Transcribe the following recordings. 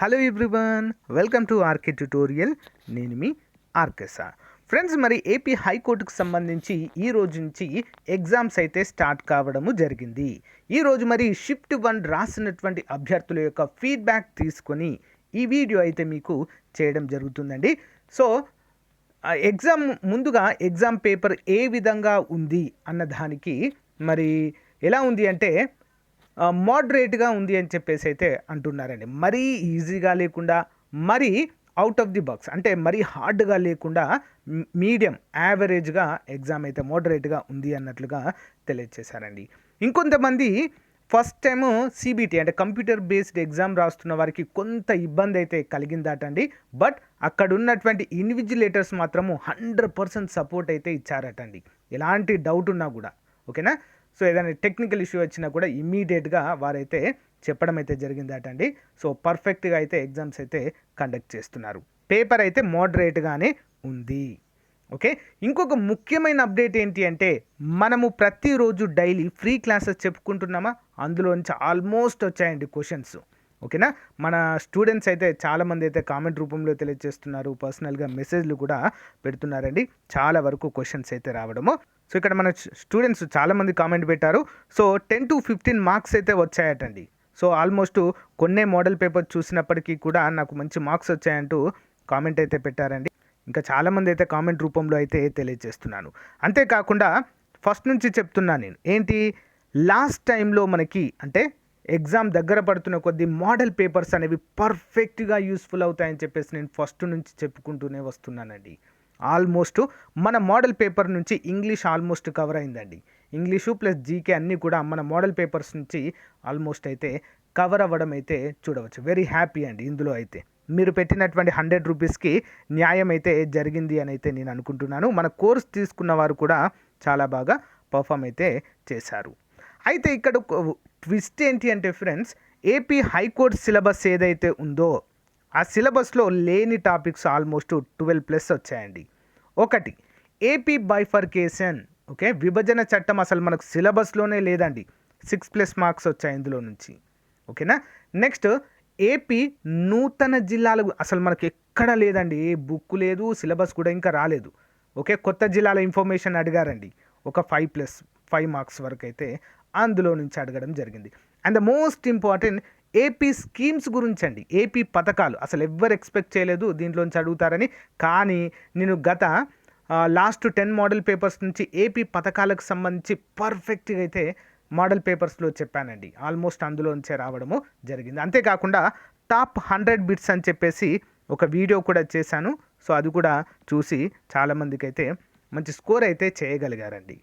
Hello everyone, welcome to RK tutorial. నేను మీ ఆర్కేసా. Friends, మరి ఏపీ హైకోర్టుకు సంబంధించి ఈ రోజు నుంచి ఎగ్జామ్స్ అయితే స్టార్ట్ కావడము జరిగింది. ఈరోజు మరి షిఫ్ట్-1 రాసినటువంటి అభ్యర్థుల యొక్క ఫీడ్బ్యాక్ తీసుకొని ఈ వీడియో అయితే మీకు చేయడం జరుగుతుందండి. సో ముందుగా ఎగ్జామ్ పేపర్ ఏ విధంగా ఉంది అన్న దానికి మరి ఎలా ఉంది అంటే మోడరేట్గా ఉంది అని చెప్పేసి అయితే అంటున్నారండి. మరీ ఈజీగా లేకుండా, మరీ అవుట్ ఆఫ్ ది బాక్స్ అంటే మరీ హార్డ్గా లేకుండా మీడియం యావరేజ్గా ఎగ్జామ్ అయితే మోడరేట్గా ఉంది అన్నట్లుగా తెలియజేశారండి. ఇంకొంతమంది ఫస్ట్ టైము సిబిటి అంటే కంప్యూటర్ బేస్డ్ ఎగ్జామ్ రాస్తున్న వారికి కొంత ఇబ్బంది అయితే కలిగిందటండి. బట్ అక్కడ ఉన్నటువంటి ఇన్విజిలేటర్స్ మాత్రము 100% సపోర్ట్ అయితే ఇచ్చారటండి, ఎలాంటి డౌట్ ఉన్నా కూడా. ఓకేనా? సో ఏదైనా టెక్నికల్ ఇష్యూ వచ్చినా కూడా ఇమ్మీడియట్గా వారైతే చెప్పడం అయితే జరిగిందటండి. సో పర్ఫెక్ట్గా అయితే ఎగ్జామ్స్ అయితే కండక్ట్ చేస్తున్నారు. పేపర్ అయితే మోడరేట్గానే ఉంది. ఓకే, ఇంకొక ముఖ్యమైన అప్డేట్ ఏంటి అంటే మనము ప్రతిరోజు డైలీ ఫ్రీ క్లాసెస్ చెప్పుకుంటున్నామా, అందులో నుంచి ఆల్మోస్ట్ వచ్చాయండి క్వశ్చన్స్. ఓకేనా? మన స్టూడెంట్స్ అయితే చాలామంది అయితే కామెంట్ రూపంలో తెలియజేస్తున్నారు, పర్సనల్గా మెసేజ్లు కూడా పెడుతున్నారండి. చాలా వరకు క్వశ్చన్స్ అయితే రావడము. సో ఇక్కడ మన స్టూడెంట్స్ చాలామంది కామెంట్ పెట్టారు. సో 10 to 15 మార్క్స్ అయితే వచ్చాయటండి. సో ఆల్మోస్ట్ కొన్నే మోడల్ పేపర్ చూసినప్పటికీ కూడా నాకు మంచి మార్క్స్ వచ్చాయంటూ కామెంట్ అయితే పెట్టారండి. ఇంకా చాలామంది అయితే కామెంట్ రూపంలో అయితే తెలియజేస్తున్నాను. అంతేకాకుండా ఫస్ట్ నుంచి చెప్తున్నాను నేను ఏంటి, లాస్ట్ టైంలో మనకి అంటే ఎగ్జామ్ దగ్గర పడుతున్న కొద్దీ మోడల్ పేపర్స్ అనేవి పర్ఫెక్ట్గా యూస్ఫుల్ అవుతాయని చెప్పేసి నేను ఫస్ట్ నుంచి చెప్పుకుంటూనే వస్తున్నానండి. ఆల్మోస్ట్ మన మోడల్ పేపర్ నుంచి ఇంగ్లీష్ ఆల్మోస్ట్ కవర్ అయిందండి. ఇంగ్లీషు ప్లస్ జీకే అన్నీ కూడా మన మోడల్ పేపర్స్ నుంచి ఆల్మోస్ట్ అయితే కవర్ అవ్వడం అయితే చూడవచ్చు. వెరీ హ్యాపీ అండి. ఇందులో అయితే మీరు పెట్టినటువంటి 100 రూపీస్కి న్యాయం అయితే జరిగింది అని అయితే నేను అనుకుంటున్నాను. మన కోర్స్ తీసుకున్న వారు కూడా చాలా బాగా పర్ఫామ్ అయితే చేశారు. అయితే ఇక్కడ ట్విస్ట్ ఏంటి అంటే ఫ్రెండ్స్, ఏపీ హైకోర్టు సిలబస్ ఏదైతే ఉందో ఆ సిలబస్లో లేని టాపిక్స్ ఆల్మోస్ట్ 12+ వచ్చాయండి. ఒకటి ఏపీ బైఫర్కేషన్. ఓకే, విభజన చట్టం అసలు మనకు సిలబస్లోనే లేదండి. 6+ మార్క్స్ వచ్చాయి ఇందులో నుంచి. ఓకేనా? నెక్స్ట్ ఏపీ నూతన జిల్లాలు అసలు మనకి ఎక్కడ లేదండి, ఏ బుక్ లేదు, సిలబస్ కూడా ఇంకా రాలేదు. ఓకే, కొత్త జిల్లాల ఇన్ఫర్మేషన్ అడిగారండి, ఒక 5 మార్క్స్ వరకు అయితే అందులో నుంచి అడగడం జరిగింది. And the most important AP schemes గురించి అండి. ఏపీ పథకాలు అసలు ఎవ్వరు ఎక్స్పెక్ట్ చేయలేదు దీంట్లోంచి అడుగుతారని. కానీ నేను గత లాస్ట్ 10 మోడల్ పేపర్స్ నుంచి ఏపీ పథకాలకు సంబంధించి పర్ఫెక్ట్గా అయితే మోడల్ పేపర్స్లో చెప్పానండి. ఆల్మోస్ట్ అందులోంచే రావడము జరిగింది. అంతేకాకుండా టాప్ 100 బిట్స్ అని చెప్పేసి ఒక వీడియో కూడా చేశాను. సో అది కూడా చూసి చాలామందికి అయితే మంచి స్కోర్ అయితే చేయగలిగారండి.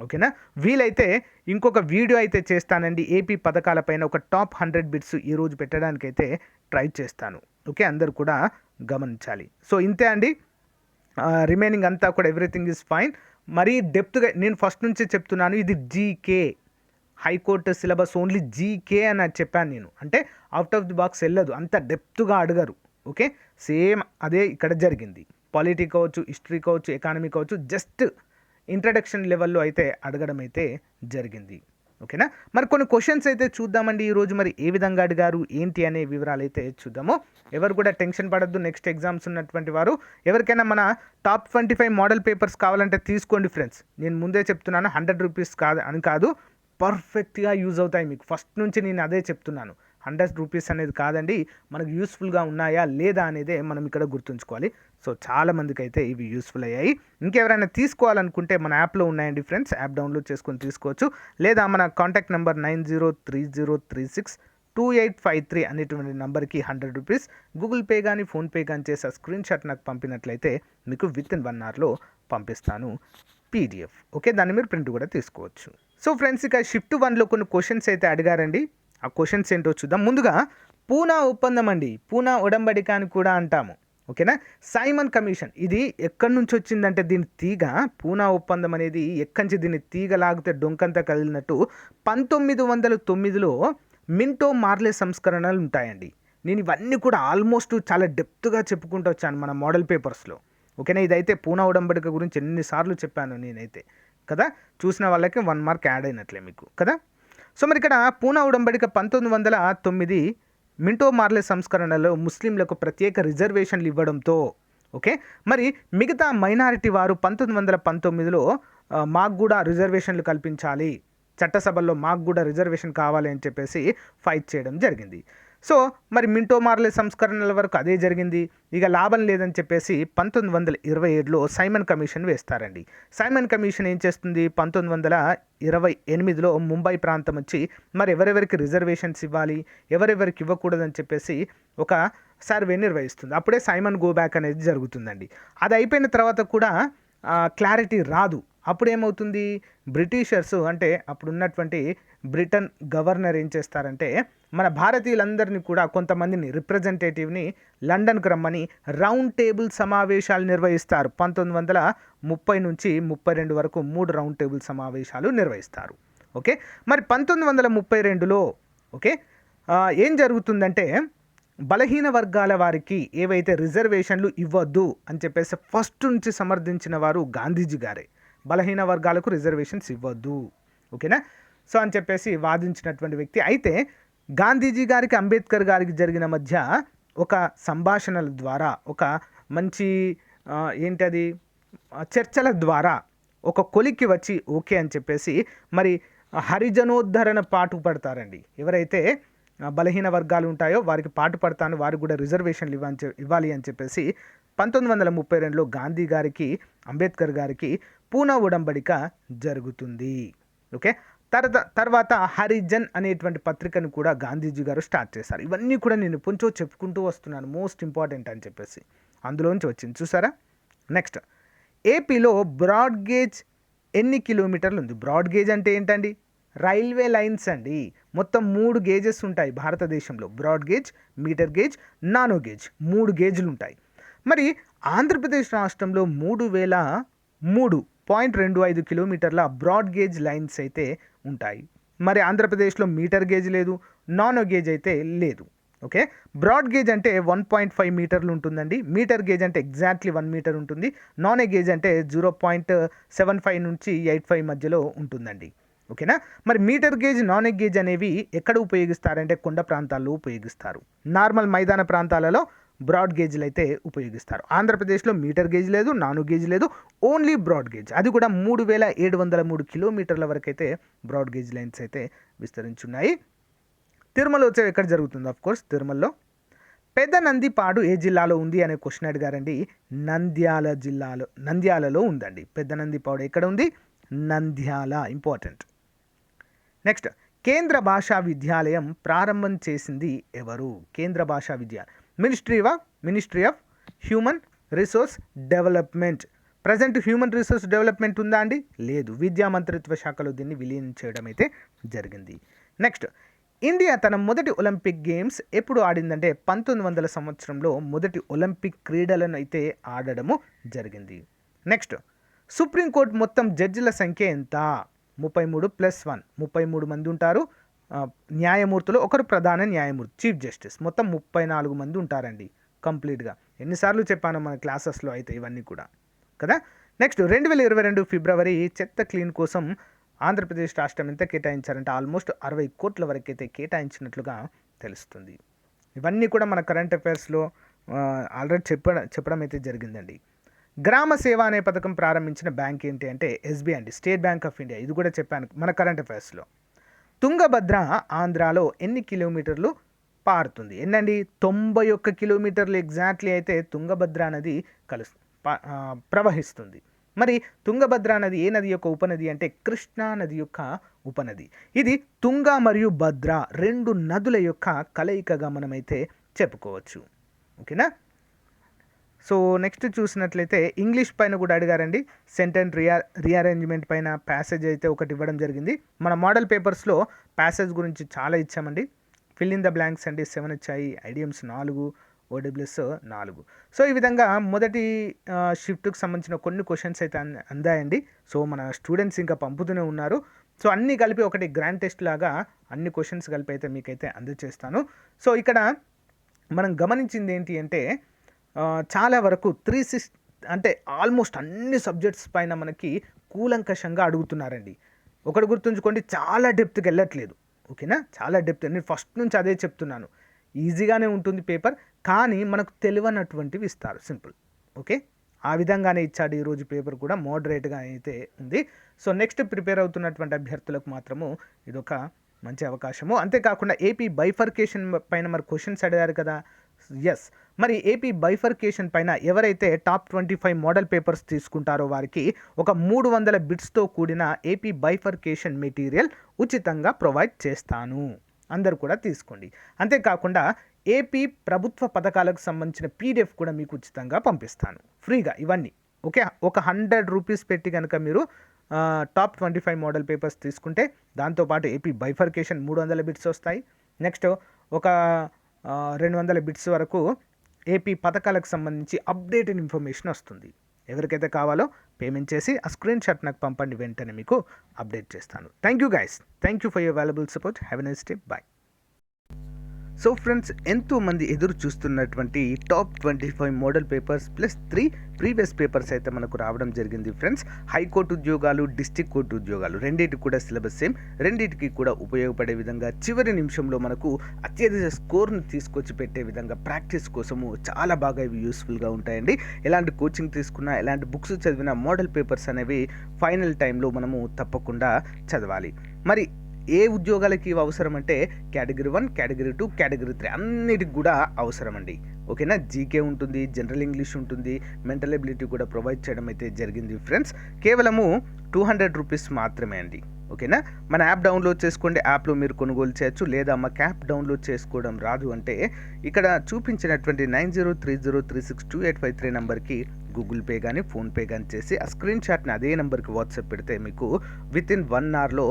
ఓకేనా? వీలైతే ఇంకొక వీడియో అయితే చేస్తానండి ఏపీ పథకాలపైన. ఒక టాప్ 100 బిట్స్ ఈరోజు పెట్టడానికైతే ట్రై చేస్తాను. ఓకే, అందరు కూడా గమనించాలి. సో ఇంతే అండి. రిమైనింగ్ అంతా కూడా ఎవ్రీథింగ్ ఈజ్ ఫైన్. మరీ డెప్త్గా నేను ఫస్ట్ నుంచి చెప్తున్నాను, ఇది GK high court syllabus, only GK అని చెప్పాను నేను. అంటే అవుట్ ఆఫ్ ది బాక్స్ వెళ్ళదు, అంత డెప్త్గా అడగరు. ఓకే, సేమ్ అదే ఇక్కడ జరిగింది. పాలిటీ కావచ్చు, హిస్టరీ కావచ్చు, ఎకానమీ కావచ్చు, జస్ట్ ఇంట్రడక్షన్ లెవెల్లో అయితే అడగడం అయితే జరిగింది. ఓకేనా? మరి కొన్ని క్వశ్చన్స్ అయితే చూద్దామండి ఈరోజు. మరి ఏ విధంగా అడిగారు ఏంటి అనే వివరాలు అయితే చూద్దాము. ఎవరు కూడా టెన్షన్ పడద్దు. నెక్స్ట్ ఎగ్జామ్స్ ఉన్నటువంటి వారు ఎవరికైనా మన టాప్ 25 మోడల్ పేపర్స్ కావాలంటే తీసుకోండి ఫ్రెండ్స్. నేను ముందే చెప్తున్నాను, 100 రూపీస్ కాదు అని కాదు, పర్ఫెక్ట్గా యూజ్ అవుతాయి మీకు. ఫస్ట్ నుంచి నేను అదే చెప్తున్నాను. 100 రూపీస్ అనేది కాదండి, మనకు యూస్ఫుల్గా ఉన్నాయా లేదా అనేదే మనం ఇక్కడ గుర్తుంచుకోవాలి. సో చాలామందికి అయితే ఇవి యూస్ఫుల్ అయ్యాయి. ఇంకెవరైనా తీసుకోవాలనుకుంటే మన యాప్లో ఉన్నాయండి ఫ్రెండ్స్, యాప్ డౌన్లోడ్ చేసుకొని తీసుకోవచ్చు. లేదా మన కాంటాక్ట్ నెంబర్ 9030362853 అనేటువంటి నెంబర్కి 100 రూపీస్ గూగుల్ పే కానీ ఫోన్పే కానీ చేసి స్క్రీన్ షాట్ నాకు పంపినట్లయితే మీకు విత్ ఇన్ 1 అవర్లో పంపిస్తాను PDF. ఓకే, దాన్ని మీరు ప్రింట్ కూడా తీసుకోవచ్చు. సో ఫ్రెండ్స్, ఇక షిఫ్ట్-1లో కొన్ని క్వశ్చన్స్ అయితే అడిగారండి. ఆ క్వశ్చన్స్ ఏంటో చూద్దాం. ముందుగా పూనా ఒప్పందం అండి, పూనా ఉడంబడిక అని కూడా అంటాము. ఓకేనా? సైమన్ కమిషన్ ఇది ఎక్కడి నుంచి వచ్చిందంటే దీని తీగ, పూనా ఒప్పందం అనేది ఎక్కడి నుంచి దీన్ని తీగ లాగితే డొంకంతా కదిలినట్టు 1909లో మింటో మార్లే సంస్కరణలు ఉంటాయండి. నేను ఇవన్నీ కూడా ఆల్మోస్ట్ చాలా డెప్త్గా చెప్పుకుంటూ వచ్చాను మన మోడల్ పేపర్స్లో. ఓకేనా? ఇదైతే పూనా ఉడంబడిక గురించి ఎన్నిసార్లు చెప్పాను నేనైతే కదా. చూసిన వాళ్ళకి 1 మార్క్ యాడ్ అయినట్లే మీకు కదా. సో మరి ఇక్కడ పూనా ఉడంబడిక 1909 మింటో మార్లే సంస్కరణలో ముస్లింలకు ప్రత్యేక రిజర్వేషన్లు ఇవ్వడంతో ఓకే మరి మిగతా మైనారిటీ వారు 1919లో మాకు కూడా రిజర్వేషన్లు కల్పించాలి, చట్టసభల్లో మాకు కూడా రిజర్వేషన్ కావాలి అని చెప్పేసి ఫైట్ చేయడం జరిగింది. సో మరి మింటో మార్లే సంస్కరణల వరకు అదే జరిగింది. ఇక లాభం లేదని చెప్పేసి 1927లో సైమన్ కమిషన్ వేస్తారండి. సైమన్ కమిషన్ ఏం చేస్తుంది, 1928లో ముంబై ప్రాంతం వచ్చి మరి ఎవరెవరికి రిజర్వేషన్స్ ఇవ్వాలి, ఎవరెవరికి ఇవ్వకూడదని చెప్పేసి ఒక సర్వే నిర్వహిస్తుంది. అప్పుడే సైమన్ గో బ్యాక్ అనేది జరుగుతుందండి. అది అయిపోయిన తర్వాత కూడా క్లారిటీ రాదు. అప్పుడు ఏమవుతుంది, బ్రిటిషర్స్ అంటే అప్పుడున్నటువంటి బ్రిటన్ గవర్నర్ ఏం చేస్తారంటే మన భారతీయులందరినీ కూడా కొంతమందిని రిప్రజెంటేటివ్ని లండన్కు రమ్మని రౌండ్ టేబుల్ సమావేశాలు నిర్వహిస్తారు. 1930 నుంచి 32 వరకు 3 రౌండ్ టేబుల్ సమావేశాలు నిర్వహిస్తారు. ఓకే మరి 1932లో ఓకే ఏం జరుగుతుందంటే బలహీన వర్గాల వారికి ఏవైతే రిజర్వేషన్లు ఇవ్వద్దు అని చెప్పేసి ఫస్ట్ నుంచి సమర్థించిన వారు గాంధీజీ గారే. బలహీన వర్గాలకు రిజర్వేషన్స్ ఇవ్వద్దు ఓకేనా, సో అని చెప్పేసి వాదించినటువంటి వ్యక్తి. అయితే గాంధీజీ గారికి అంబేద్కర్ గారికి జరిగిన మధ్య ఒక సంభాషణల ద్వారా ఒక మంచి ఏంటది చర్చల ద్వారా ఒక కొలిక్కి వచ్చి ఓకే అని చెప్పేసి మరి హరిజనోద్ధరణ పాటు పడతారండి. ఎవరైతే బలహీన వర్గాలు ఉంటాయో వారికి పాటు పడతాను, వారికి కూడా రిజర్వేషన్లు ఇవ్వాలి అని చెప్పేసి 1932లో గాంధీ గారికి అంబేద్కర్ గారికి పూనా ఉడంబడిక జరుగుతుంది. ఓకే తర్వాత హరిజన్ అనేటువంటి పత్రికను కూడా గాంధీజీ గారు స్టార్ట్ చేశారు. ఇవన్నీ కూడా నేను కొంచెం చెప్పుకుంటూ వస్తున్నాను, మోస్ట్ ఇంపార్టెంట్ అని చెప్పేసి అందులోంచి వచ్చింది చూసారా. నెక్స్ట్ ఏపీలో బ్రాడ్ గేజ్ ఎన్ని కిలోమీటర్లు ఉంది? బ్రాడ్ గేజ్ అంటే ఏంటండి, రైల్వే లైన్స్ అండి. మొత్తం 3 గేజెస్ ఉంటాయి భారతదేశంలో, broad gauge, metre gauge, nano gauge, 3 గేజ్లు ఉంటాయి. మరి ఆంధ్రప్రదేశ్ రాష్ట్రంలో 3003.25 కిలోమీటర్ల బ్రాడ్ గేజ్ లైన్స్ అయితే ఉంటాయి. మరి ఆంధ్రప్రదేశ్లో మీటర్ గేజ్ లేదు, నానో గేజ్ అయితే లేదు. ఓకే బ్రాడ్ గేజ్ అంటే 1.5 మీటర్లు ఉంటుందండి, మీటర్ గేజ్ అంటే ఎగ్జాక్ట్లీ 1 మీటర్ ఉంటుంది, నానో గేజ్ అంటే 0.75 నుంచి 85 మధ్యలో ఉంటుందండి. ఓకేనా మరి మీటర్ గేజ్, నానో గేజ్ అనేవి ఎక్కడ ఉపయోగిస్తారంటే కొండ ప్రాంతాల్లో ఉపయోగిస్తారు. నార్మల్ మైదాన ప్రాంతాలలో బ్రాడ్ గేజ్లు అయితే ఉపయోగిస్తారు. ఆంధ్రప్రదేశ్లో మీటర్ గేజ్ లేదు, నానో గేజ్ లేదు, ఓన్లీ బ్రాడ్ గేజ్. అది కూడా 3703 కిలోమీటర్ల వరకు అయితే బ్రాడ్ గేజ్ లైన్స్ అయితే విస్తరించున్నాయి. తిరుమల ఉత్సవం ఎక్కడ జరుగుతుంది? ఆఫ్ కోర్స్ తిరుమలలో. పెద్ద నందిపాడు ఏ జిల్లాలో ఉంది అనే క్వశ్చన్ అడిగారండి. నంద్యాలలో ఉందండి. పెద్ద నందిపాడు ఎక్కడ ఉంది? నంద్యాల. ఇంపార్టెంట్. నెక్స్ట్ కేంద్ర భాషా విద్యాలయం ప్రారంభం చేసింది ఎవరు? కేంద్ర భాషా విద్యాలయం ministry of human resource development. Present human resource development ఉందా అండి? లేదు. విద్యా మంత్రిత్వ శాఖలో దీన్ని విలీనం చేయడం అయితే జరిగింది. నెక్స్ట్ ఇండియా తన మొదటి ఒలింపిక్ గేమ్స్ ఎప్పుడు ఆడిందంటే 1900 సంవత్సరంలో మొదటి ఒలింపిక్ క్రీడలను అయితే ఆడడము జరిగింది. నెక్స్ట్ సుప్రీంకోర్టు మొత్తం జడ్జిల సంఖ్య ఎంత? 33+1, 33 మంది ఉంటారు. న్యాయమూర్తులు ఒకరు ప్రధాన న్యాయమూర్తి, చీఫ్ జస్టిస్, మొత్తం 34 మంది ఉంటారండి కంప్లీట్గా. ఎన్నిసార్లు చెప్పాను మన క్లాసెస్లో అయితే ఇవన్నీ కూడా కదా. నెక్స్ట్ 2022 ఫిబ్రవరి చెత్త క్లీన్ కోసం ఆంధ్రప్రదేశ్ రాష్ట్రం ఎంత కేటాయించారంటే ఆల్మోస్ట్ 60 కోట్ల వరకు అయితే కేటాయించినట్లుగా తెలుస్తుంది. ఇవన్నీ కూడా మన కరెంట్ అఫైర్స్లో ఆల్రెడీ చెప్పడం అయితే జరిగిందండి. గ్రామ సేవ అనే పథకం ప్రారంభించిన బ్యాంక్ ఏంటి అంటే ఎస్బీఐ అండి, స్టేట్ బ్యాంక్ ఆఫ్ ఇండియా. ఇది కూడా చెప్పాను మన కరెంట్ అఫైర్స్లో. తుంగభద్ర ఆంధ్రాలో ఎన్ని కిలోమీటర్లు పారుతుంది? ఎన్నండి? 91 కిలోమీటర్లు ఎగ్జాక్ట్లీ అయితే తుంగభద్ర నది ప్రవహిస్తుంది. మరి తుంగభద్ర నది ఏ నది యొక్క ఉపనది అంటే కృష్ణా నది యొక్క ఉపనది. ఇది తుంగ మరియు భద్ర 2 నదుల యొక్క కలయికగా మనమైతే చెప్పుకోవచ్చు. ఓకేనా. సో నెక్స్ట్ చూసినట్లయితే ఇంగ్లీష్ పైన కూడా అడిగారండి. సెంటెన్స్ రీఅరేంజ్మెంట్ పైన ప్యాసేజ్ అయితే ఒకటి ఇవ్వడం జరిగింది. మన మోడల్ పేపర్స్లో ప్యాసేజ్ గురించి చాలా ఇచ్చామండి. ఫిల్ ఇన్ ద బ్లాంక్స్ అండి 7 వచ్చాయి, ఐడియమ్స్ 4, ఓడబ్ల్యూఎస్ 4. సో ఈ విధంగా మొదటి షిఫ్ట్కి సంబంధించిన కొన్ని క్వశ్చన్స్ అయితే అందాయండి. సో మన స్టూడెంట్స్ ఇంకా పంపుతూనే ఉన్నారు. సో అన్నీ కలిపి ఒకటి గ్రాండ్ టెస్ట్ లాగా అన్ని క్వశ్చన్స్ కలిపి అయితే మీకైతే అందజేస్తాను. సో ఇక్కడ మనం గమనించింది ఏంటి అంటే చాలా వరకు 360 అంటే ఆల్మోస్ట్ అన్ని సబ్జెక్ట్స్ పైన మనకి కూలంకషంగా అడుగుతున్నారండి. ఒకటి గుర్తుంచుకోండి, చాలా డెప్త్కి వెళ్ళట్లేదు. ఓకేనా, చాలా డెప్త్. నేను ఫస్ట్ నుంచి అదే చెప్తున్నాను. ఈజీగానే ఉంటుంది పేపర్, కానీ మనకు తెలియనటువంటివి ఇస్తారు, సింపుల్. ఓకే, ఆ విధంగానే ఇచ్చాడు ఈరోజు పేపర్ కూడా, మోడరేట్గా అయితే ఉంది. సో నెక్స్ట్ ప్రిపేర్ అవుతున్నటువంటి అభ్యర్థులకు మాత్రము ఇదొక మంచి అవకాశము. అంతేకాకుండా ఏపీ బైఫర్కేషన్ పైన మరి క్వశ్చన్స్ అడిగారు కదా. ఎస్, మరి ఏపీ బైఫర్కేషన్ పైన ఎవరైతే టాప్ 25 మోడల్ పేపర్స్ తీసుకుంటారో వారికి ఒక 300 బిట్స్తో కూడిన ఏపీ బైఫర్కేషన్ మెటీరియల్ ఉచితంగా ప్రొవైడ్ చేస్తాను, అందరు కూడా తీసుకోండి. అంతేకాకుండా ఏపీ ప్రభుత్వ పథకాలకు సంబంధించిన పీడిఎఫ్ కూడా మీకు ఉచితంగా పంపిస్తాను ఫ్రీగా, ఇవన్నీ. ఓకే, ఒక 100 రూపీస్ పెట్టి కనుక మీరు టాప్ 25 మోడల్ పేపర్స్ తీసుకుంటే దాంతోపాటు ఏపీ బైఫర్కేషన్ 300 బిట్స్ వస్తాయి. నెక్స్ట్ ఒక 200 బిట్స్ వరకు ఏపీ పథకాలకు సంబంధించి అప్డేటెడ్ ఇన్ఫర్మేషన్ వస్తుంది. ఎవరికైతే కావాలో పేమెంట్ చేసి ఆ స్క్రీన్ షాట్ నాకు పంపండి, వెంటనే మీకు అప్డేట్ చేస్తాను. Thank you guys, thank you for your valuable support. Have a nice day, bye. So friends, ఎంతోమంది ఎదురు చూస్తున్నటువంటి top 25 model papers plus 3 previous papers అయితే మనకు రావడం జరిగింది ఫ్రెండ్స్. హైకోర్టు ఉద్యోగాలు, డిస్ట్రిక్ట్ కోర్టు ఉద్యోగాలు రెండింటికి కూడా సిలబస్ సేమ్, రెండింటికి కూడా ఉపయోగపడే విధంగా చివరి నిమిషంలో మనకు అత్యధిక స్కోర్ను తీసుకొచ్చి పెట్టే విధంగా ప్రాక్టీస్ కోసము చాలా బాగా ఇవి యూస్ఫుల్గా ఉంటాయండి. ఎలాంటి కోచింగ్ తీసుకున్నా, ఎలాంటి బుక్స్ చదివినా మోడల్ పేపర్స్ అనేవి ఫైనల్ టైంలో మనము తప్పకుండా చదవాలి. మరి ఏ ఉద్యోగాలకి ఇవి అవసరం అంటే కేటగిరీ 1, కేటగిరీ 2, కేటగిరీ 3 అన్నిటికి కూడా అవసరం అండి. ఓకేనా, జీకే ఉంటుంది, జనరల్ ఇంగ్లీష్ ఉంటుంది, మెంటల్ ఎబిలిటీ కూడా ప్రొవైడ్ చేయడం అయితే జరిగింది ఫ్రెండ్స్. కేవలము 200 రూపీస్ మాత్రమే అండి. ఓకేనా, మన యాప్ డౌన్లోడ్ చేసుకోండి, యాప్లో మీరు కొనుగోలు చేయొచ్చు. లేదా మాకు యాప్ డౌన్లోడ్ చేసుకోవడం రాదు అంటే ఇక్కడ చూపించినటువంటి 9030362853 నెంబర్కి గూగుల్ పే కానీ ఫోన్పే కానీ చేసి ఆ స్క్రీన్ షాట్ని అదే నెంబర్కి వాట్సాప్ పెడితే మీకు వితిన్ 1 అవర్లో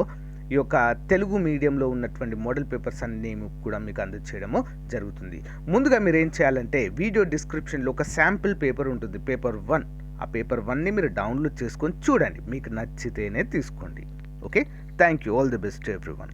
ఈ యొక్క తెలుగు మీడియంలో ఉన్నటువంటి మోడల్ పేపర్స్ అన్నీ కూడా మీకు అందజేయడము జరుగుతుంది. ముందుగా మీరు ఏం చేయాలంటే వీడియో డిస్క్రిప్షన్లో ఒక శాంపిల్ పేపర్ ఉంటుంది, పేపర్ 1. ఆ పేపర్ 1ని మీరు డౌన్లోడ్ చేసుకొని చూడండి, మీకు నచ్చితేనే తీసుకోండి. Okay, thank you, all the best everyone.